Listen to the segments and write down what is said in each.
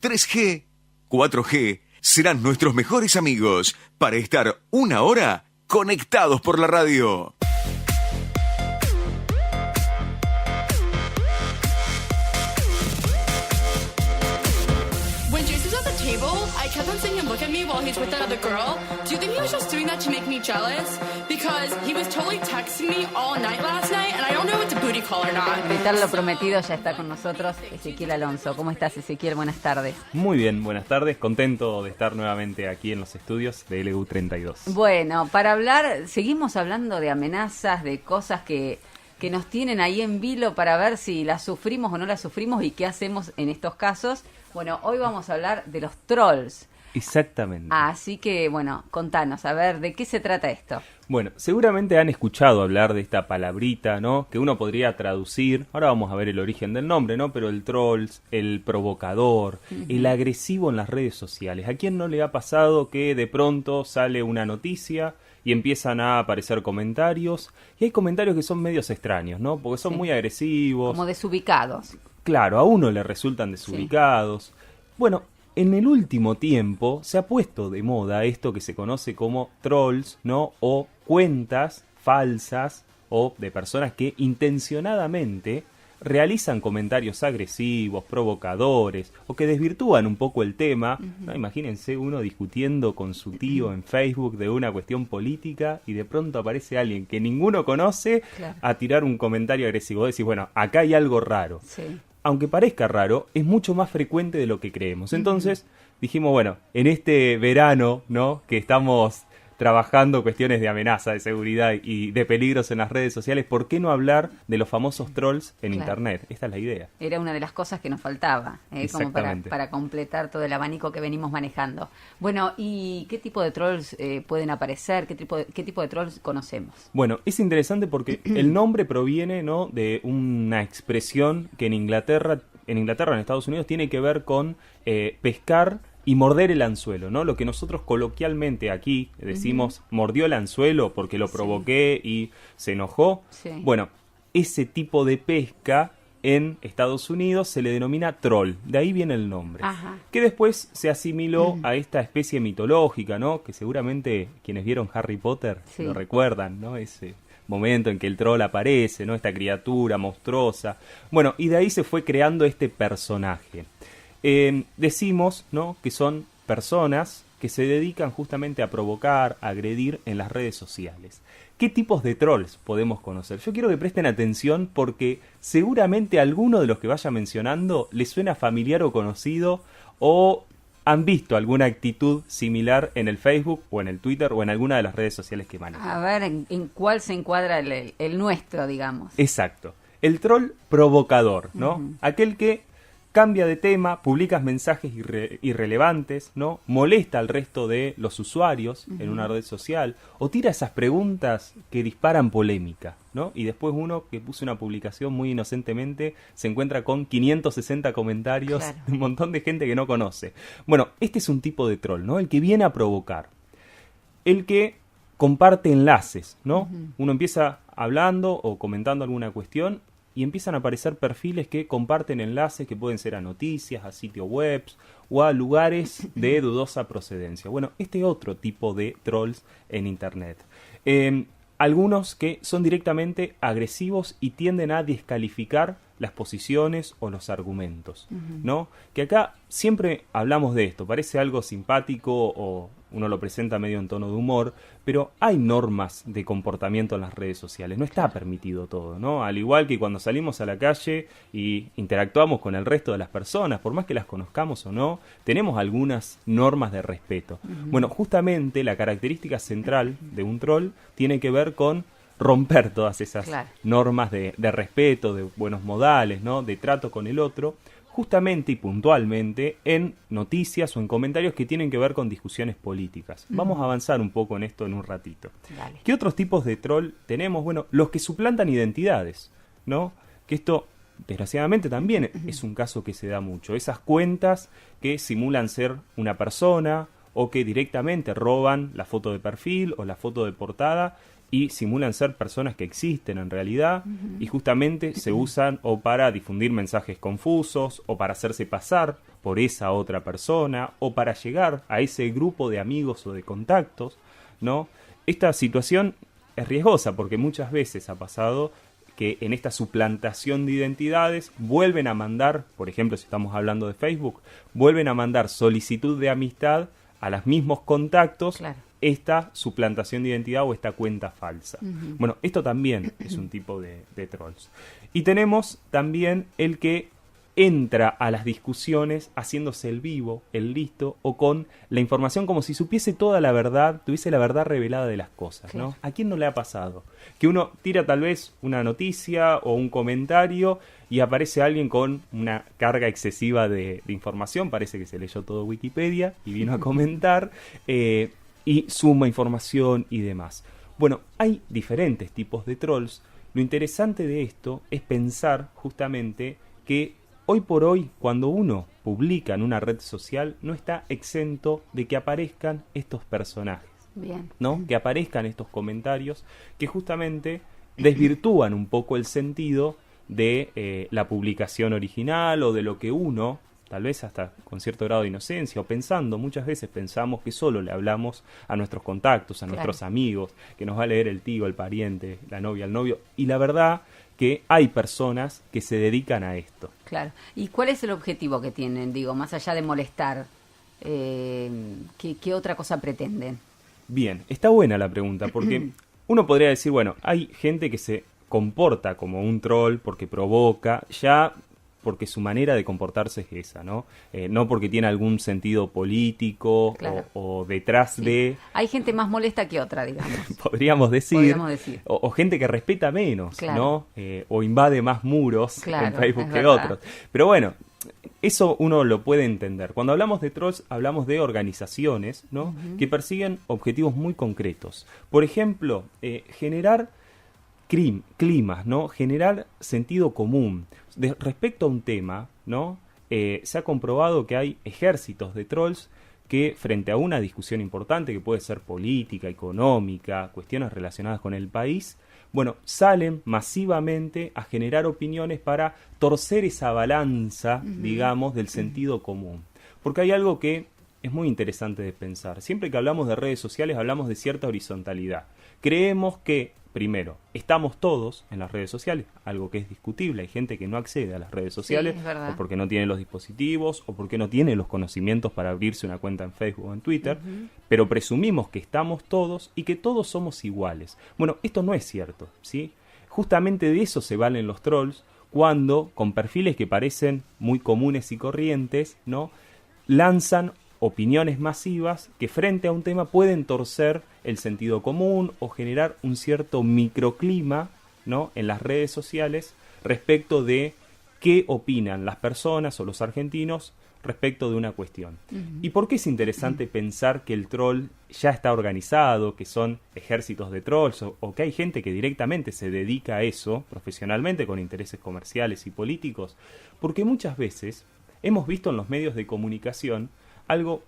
3G, 4G serán nuestros mejores amigos para estar una hora conectados por la radio. I kept on seeing him look at me while he's with that other girl. Do you think he was just doing that to make me jealous? Because he was totally texting me all night last night, and I don't know if it's a booty call or not. Gritar lo prometido, ya está con nosotros Ezequiel Alonso. ¿Cómo estás, Ezequiel? Buenas tardes. Muy bien, buenas tardes. Contento de estar nuevamente aquí en los estudios de LU32. Bueno, para hablar, seguimos hablando de amenazas, de cosas que nos tienen ahí en vilo para ver si las sufrimos o no las sufrimos y qué hacemos en estos casos. Bueno, hoy vamos a hablar de los trolls. Exactamente. Así que, bueno, contanos, a ver, ¿de qué se trata esto? Bueno, seguramente han escuchado hablar de esta palabrita, ¿no? Que uno podría traducir, ahora vamos a ver el origen del nombre, ¿no? Pero el trolls, el provocador, el agresivo en las redes sociales. ¿A quién no le ha pasado que de pronto sale una noticia y empiezan a aparecer comentarios? Y hay comentarios que son medios extraños, ¿no? Porque son muy agresivos. Como desubicados. Claro, a uno le resultan desubicados. Sí. Bueno, en el último tiempo se ha puesto de moda esto que se conoce como trolls, ¿no? O cuentas falsas o de personas que intencionadamente realizan comentarios agresivos, provocadores o que desvirtúan un poco el tema. ¿No? Imagínense uno discutiendo con su tío en Facebook de una cuestión política y de pronto aparece alguien que ninguno conoce a tirar un comentario agresivo. Decís, bueno, acá hay algo raro. Sí. Aunque parezca raro, es mucho más frecuente de lo que creemos. Entonces dijimos, bueno, en este verano, ¿no? Que estamos trabajando cuestiones de amenaza, de seguridad y de peligros en las redes sociales, ¿por qué no hablar de los famosos trolls en Internet? Esta es la idea. Era una de las cosas que nos faltaba, como para completar todo el abanico que venimos manejando. Bueno, ¿y qué tipo de trolls pueden aparecer? ¿Qué tipo de trolls conocemos? Bueno, es interesante porque el nombre proviene, ¿no? de una expresión que en Inglaterra, en Estados Unidos, tiene que ver con pescar y morder el anzuelo, ¿no? Lo que nosotros coloquialmente aquí decimos, mordió el anzuelo porque lo provoqué y se enojó. Sí. Bueno, ese tipo de pesca en Estados Unidos se le denomina troll, de ahí viene el nombre. Ajá. Que después se asimiló a esta especie mitológica, ¿no? Que seguramente quienes vieron Harry Potter lo recuerdan, ¿no? Ese momento en que el troll aparece, ¿no? Esta criatura monstruosa. Bueno, y de ahí se fue creando este personaje. Decimos, ¿no? que son personas que se dedican justamente a provocar, a agredir en las redes sociales. ¿Qué tipos de trolls podemos conocer? Yo quiero que presten atención porque seguramente a alguno de los que vaya mencionando les suena familiar o conocido o han visto alguna actitud similar en el Facebook o en el Twitter o en alguna de las redes sociales que manejan. A ver, ¿en cuál se encuadra el nuestro, digamos? Exacto. El troll provocador, ¿no? Aquel que cambia de tema, publica mensajes irrelevantes, ¿no? Molesta al resto de los usuarios en una red social o tira esas preguntas que disparan polémica, ¿no? Y después uno que puso una publicación muy inocentemente se encuentra con 560 comentarios de un montón de gente que no conoce. Bueno, este es un tipo de troll, ¿no? El que viene a provocar. El que comparte enlaces, ¿no? Uno empieza hablando o comentando alguna cuestión y empiezan a aparecer perfiles que comparten enlaces que pueden ser a noticias, a sitios web o a lugares de dudosa procedencia. Bueno, este otro tipo de trolls en Internet. Algunos que son directamente agresivos y tienden a descalificar las posiciones o los argumentos, ¿no? Que acá siempre hablamos de esto, parece algo simpático o uno lo presenta medio en tono de humor, pero hay normas de comportamiento en las redes sociales, no está permitido todo, ¿no? Al igual que cuando salimos a la calle y interactuamos con el resto de las personas, por más que las conozcamos o no, tenemos algunas normas de respeto. Bueno, justamente la característica central de un troll tiene que ver con romper todas esas normas de respeto, de buenos modales, ¿no? De trato con el otro, justamente y puntualmente en noticias o en comentarios que tienen que ver con discusiones políticas. Vamos a avanzar un poco en esto en un ratito. Dale. ¿Qué otros tipos de troll tenemos? Bueno, los que suplantan identidades, ¿no? Que esto, desgraciadamente, también es un caso que se da mucho. Esas cuentas que simulan ser una persona o que directamente roban la foto de perfil o la foto de portada y simulan ser personas que existen en realidad y justamente se usan o para difundir mensajes confusos o para hacerse pasar por esa otra persona o para llegar a ese grupo de amigos o de contactos, ¿no? Esta situación es riesgosa porque muchas veces ha pasado que en esta suplantación de identidades vuelven a mandar, por ejemplo, si estamos hablando de Facebook, vuelven a mandar solicitud de amistad a los mismos contactos, claro, esta suplantación de identidad o esta cuenta falsa. Bueno, esto también es un tipo de trolls. Y tenemos también el que entra a las discusiones haciéndose el vivo, el listo, o con la información como si supiese toda la verdad, tuviese la verdad revelada de las cosas, ¿no? Claro. ¿A quién no le ha pasado? Que uno tira tal vez una noticia o un comentario y aparece alguien con una carga excesiva de información, parece que se leyó todo Wikipedia y vino a comentar, y suma información y demás. Bueno, hay diferentes tipos de trolls. Lo interesante de esto es pensar justamente que hoy por hoy, cuando uno publica en una red social, no está exento de que aparezcan estos personajes. Bien. ¿No? Que aparezcan estos comentarios que justamente desvirtúan un poco el sentido de la publicación original o de lo que uno, tal vez hasta con cierto grado de inocencia, o pensando, muchas veces pensamos que solo le hablamos a nuestros contactos, a nuestros amigos, que nos va a leer el tío, el pariente, la novia, el novio, y la verdad que hay personas que se dedican a esto. Claro. ¿Y cuál es el objetivo que tienen? Digo, más allá de molestar, ¿qué otra cosa pretenden? Bien, está buena la pregunta, porque uno podría decir, bueno, hay gente que se comporta como un troll porque provoca, ya porque su manera de comportarse es esa, ¿no? No porque tiene algún sentido político, claro, o detrás de... Hay gente más molesta que otra, digamos. Podríamos decir. O gente que respeta menos, claro, ¿no? O invade más muros, claro, en Facebook que otros. Pero bueno, eso uno lo puede entender. Cuando hablamos de trolls, hablamos de organizaciones, ¿no? Que persiguen objetivos muy concretos. Por ejemplo, generar climas, ¿no? Generar sentido común. Respecto a un tema, ¿no? Se ha comprobado que hay ejércitos de trolls que frente a una discusión importante que puede ser política, económica, cuestiones relacionadas con el país, bueno, salen masivamente a generar opiniones para torcer esa balanza, digamos, del sentido común. Porque hay algo que es muy interesante de pensar. Siempre que hablamos de redes sociales hablamos de cierta horizontalidad. Creemos que, primero, estamos todos en las redes sociales, algo que es discutible. Hay gente que no accede a las redes sociales, o porque no tiene los dispositivos, o porque no tiene los conocimientos para abrirse una cuenta en Facebook o en Twitter, pero presumimos que estamos todos y que todos somos iguales. Bueno, esto no es cierto, ¿sí? Justamente de eso se valen los trolls cuando, con perfiles que parecen muy comunes y corrientes, ¿no?, lanzan opiniones masivas que frente a un tema pueden torcer el sentido común o generar un cierto microclima, ¿no?, en las redes sociales respecto de qué opinan las personas o los argentinos respecto de una cuestión. ¿Y por qué es interesante pensar que el troll ya está organizado, que son ejércitos de trolls o que hay gente que directamente se dedica a eso profesionalmente con intereses comerciales y políticos? Porque muchas veces hemos visto en los medios de comunicación algo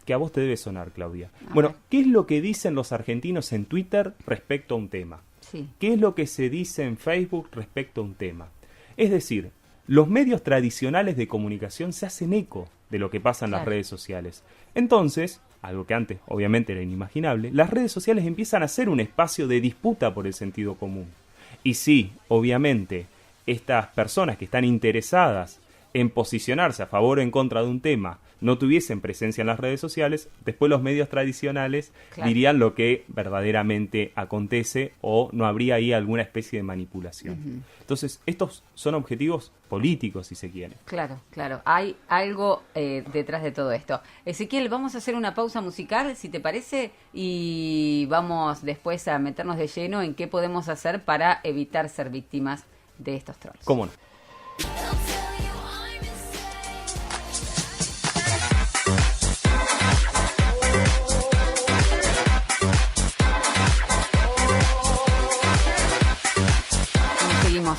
que a vos te debe sonar, Claudia. Bueno, ¿qué es lo que dicen los argentinos en Twitter respecto a un tema? Sí. ¿Qué es lo que se dice en Facebook respecto a un tema? Es decir, los medios tradicionales de comunicación se hacen eco de lo que pasa en las redes sociales. Entonces, algo que antes obviamente era inimaginable, las redes sociales empiezan a ser un espacio de disputa por el sentido común. Y sí, obviamente, estas personas que están interesadas en posicionarse a favor o en contra de un tema no tuviesen presencia en las redes sociales, después los medios tradicionales dirían lo que verdaderamente acontece o no habría ahí alguna especie de manipulación. Entonces, estos son objetivos políticos, si se quiere. Claro, claro. Hay algo detrás de todo esto. Ezequiel, vamos a hacer una pausa musical, si te parece, y vamos después a meternos de lleno en qué podemos hacer para evitar ser víctimas de estos trolls. ¿Cómo no?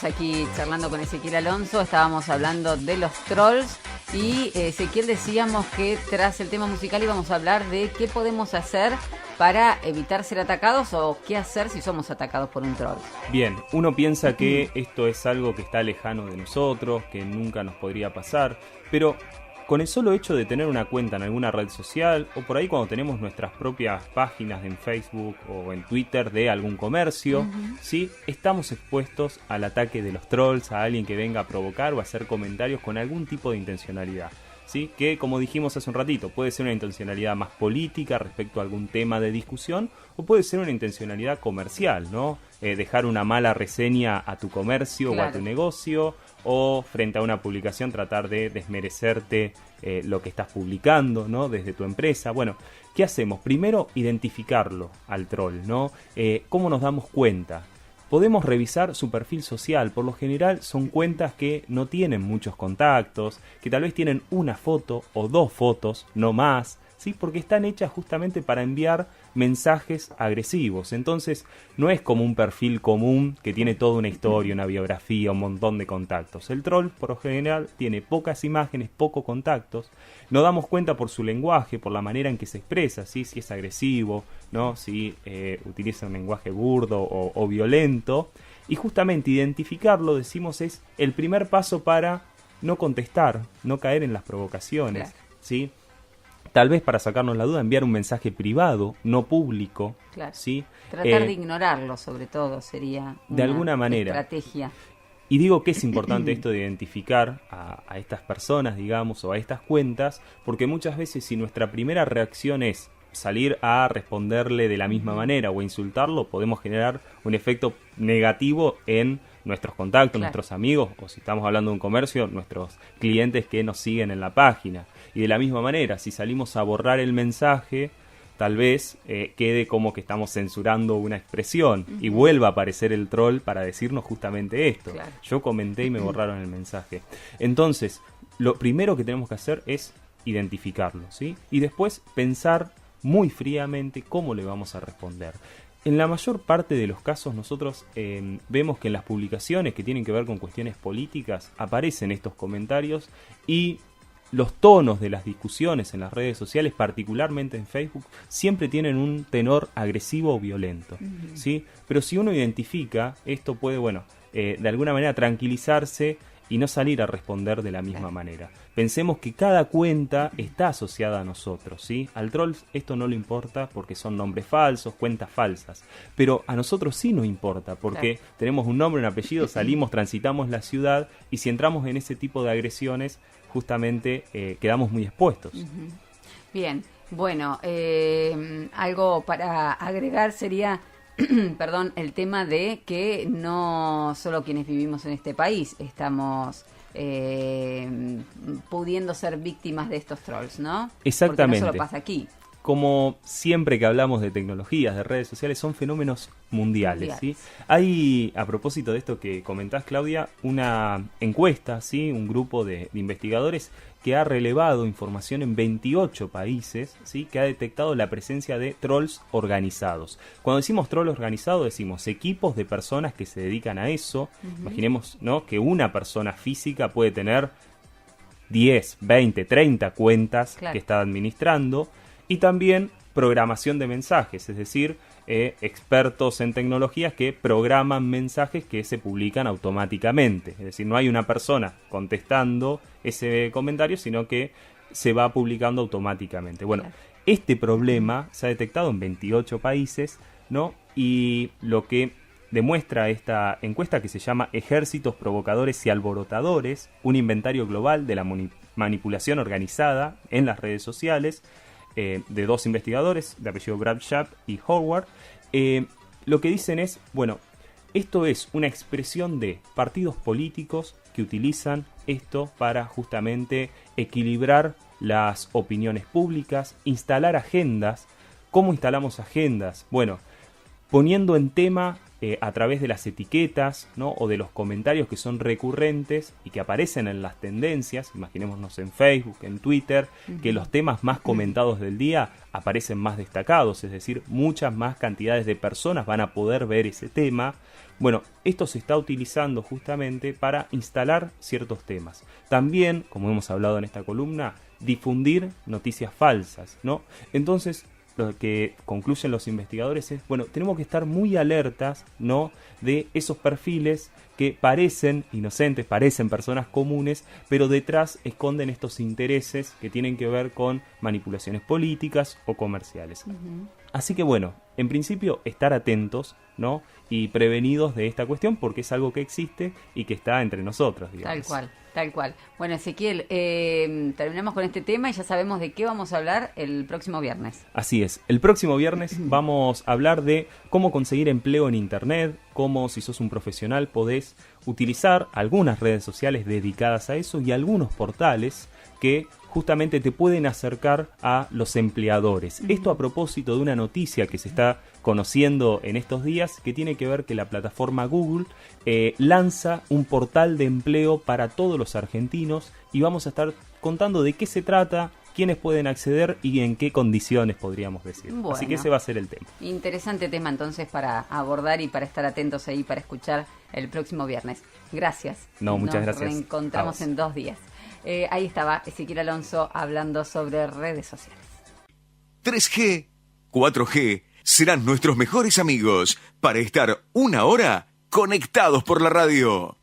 Aquí charlando con Ezequiel Alonso, estábamos hablando de los trolls Y Ezequiel, decíamos que tras el tema musical íbamos a hablar de qué podemos hacer para evitar ser atacados o qué hacer si somos atacados por un troll. Bien, uno piensa que esto es algo que está lejano de nosotros, que nunca nos podría pasar, pero con el solo hecho de tener una cuenta en alguna red social, o por ahí cuando tenemos nuestras propias páginas en Facebook o en Twitter de algún comercio, ¿sí? Estamos expuestos al ataque de los trolls, a alguien que venga a provocar o a hacer comentarios con algún tipo de intencionalidad, ¿sí? Que, como dijimos hace un ratito, puede ser una intencionalidad más política respecto a algún tema de discusión, o puede ser una intencionalidad comercial, ¿no? Dejar una mala reseña a tu comercio o a tu negocio, o frente a una publicación tratar de desmerecerte lo que estás publicando, ¿no? Desde tu empresa. Bueno, ¿qué hacemos? Primero, identificarlo al troll, ¿no? ¿Cómo nos damos cuenta? Podemos revisar su perfil social. Por lo general son cuentas que no tienen muchos contactos, que tal vez tienen una foto o dos fotos, no más, ¿sí? Porque están hechas justamente para enviar mensajes agresivos. Entonces no es como un perfil común que tiene toda una historia, una biografía, un montón de contactos. El troll por lo general tiene pocas imágenes, pocos contactos. Nos damos cuenta por su lenguaje, por la manera en que se expresa, ¿sí? Si es agresivo, ¿no? Si utiliza un lenguaje burdo o violento. Y justamente identificarlo, decimos, es el primer paso para no contestar, no caer en las provocaciones, claro, ¿sí? Tal vez, para sacarnos la duda, enviar un mensaje privado, no público, claro, ¿sí? Tratar de ignorarlo, sobre todo, sería de alguna manera estrategia. Y digo que es importante esto de identificar a estas personas, digamos, o a estas cuentas, porque muchas veces si nuestra primera reacción es salir a responderle de la misma manera o insultarlo, podemos generar un efecto negativo en nuestros contactos, claro, nuestros amigos, o si estamos hablando de un comercio, nuestros clientes que nos siguen en la página. Y de la misma manera, si salimos a borrar el mensaje, tal vez quede como que estamos censurando una expresión y vuelva a aparecer el troll para decirnos justamente esto. Claro. Yo comenté y me borraron el mensaje. Entonces, lo primero que tenemos que hacer es identificarlo, ¿sí? Y después pensar muy fríamente cómo le vamos a responder. En la mayor parte de los casos nosotros vemos que en las publicaciones que tienen que ver con cuestiones políticas aparecen estos comentarios y los tonos de las discusiones en las redes sociales, particularmente en Facebook, siempre tienen un tenor agresivo o violento, ¿sí? Pero si uno identifica, esto puede, de alguna manera tranquilizarse y no salir a responder de la misma manera. Pensemos que cada cuenta está asociada a nosotros, ¿sí? Al troll esto no le importa porque son nombres falsos, cuentas falsas, pero a nosotros sí nos importa porque tenemos un nombre, un apellido, salimos, transitamos la ciudad y si entramos en ese tipo de agresiones, justamente quedamos muy expuestos. Bien, bueno, algo para agregar sería perdón, el tema de que no solo quienes vivimos en este país estamos pudiendo ser víctimas de estos trolls, ¿no? Exactamente. Porque no solo pasa aquí. Como siempre que hablamos de tecnologías, de redes sociales, son fenómenos mundiales, ¿sí? Hay, a propósito de esto que comentás, Claudia, una encuesta, ¿sí? Un grupo de investigadores que ha relevado información en 28 países, ¿sí? Que ha detectado la presencia de trolls organizados. Cuando decimos troll organizado, decimos equipos de personas que se dedican a eso. Imaginemos, ¿no? Que una persona física puede tener 10, 20, 30 cuentas que está administrando. Y también programación de mensajes, es decir, expertos en tecnologías que programan mensajes que se publican automáticamente. Es decir, no hay una persona contestando ese comentario, sino que se va publicando automáticamente. Bueno, este problema se ha detectado en 28 países, ¿no? Y lo que demuestra esta encuesta, que se llama Ejércitos Provocadores y Alborotadores, un inventario global de la manipulación organizada en las redes sociales, de dos investigadores, de apellido Bradshaw y Howard, lo que dicen es, esto es una expresión de partidos políticos que utilizan esto para justamente equilibrar las opiniones públicas, instalar agendas. ¿Cómo instalamos agendas? Bueno, poniendo en tema a través de las etiquetas, ¿no? O de los comentarios que son recurrentes y que aparecen en las tendencias. Imaginémonos en Facebook, en Twitter, que los temas más comentados del día aparecen más destacados, es decir, muchas más cantidades de personas van a poder ver ese tema. Bueno, esto se está utilizando justamente para instalar ciertos temas. También, como hemos hablado en esta columna, difundir noticias falsas, ¿no? Entonces, lo que concluyen los investigadores es, bueno, tenemos que estar muy alertas, ¿no?, de esos perfiles que parecen inocentes, parecen personas comunes, pero detrás esconden estos intereses que tienen que ver con manipulaciones políticas o comerciales. Así que bueno, en principio estar atentos, ¿no?, y prevenidos de esta cuestión porque es algo que existe y que está entre nosotros, digamos. Tal cual, tal cual. Bueno, Ezequiel, terminamos con este tema y ya sabemos de qué vamos a hablar el próximo viernes. Así es, el próximo viernes vamos a hablar de cómo conseguir empleo en Internet, cómo si sos un profesional podés utilizar algunas redes sociales dedicadas a eso y algunos portales que justamente te pueden acercar a los empleadores. Esto a propósito de una noticia que se está conociendo en estos días que tiene que ver que la plataforma Google lanza un portal de empleo para todos los argentinos y vamos a estar contando de qué se trata, quiénes pueden acceder y en qué condiciones, podríamos decir. Bueno, así que ese va a ser el tema. Interesante tema entonces para abordar y para estar atentos ahí, para escuchar el próximo viernes. Gracias. No, muchas gracias. Nos reencontramos en 2 días. Ahí estaba Ezequiel Alonso hablando sobre redes sociales. 3G, 4G serán nuestros mejores amigos para estar una hora conectados por la radio.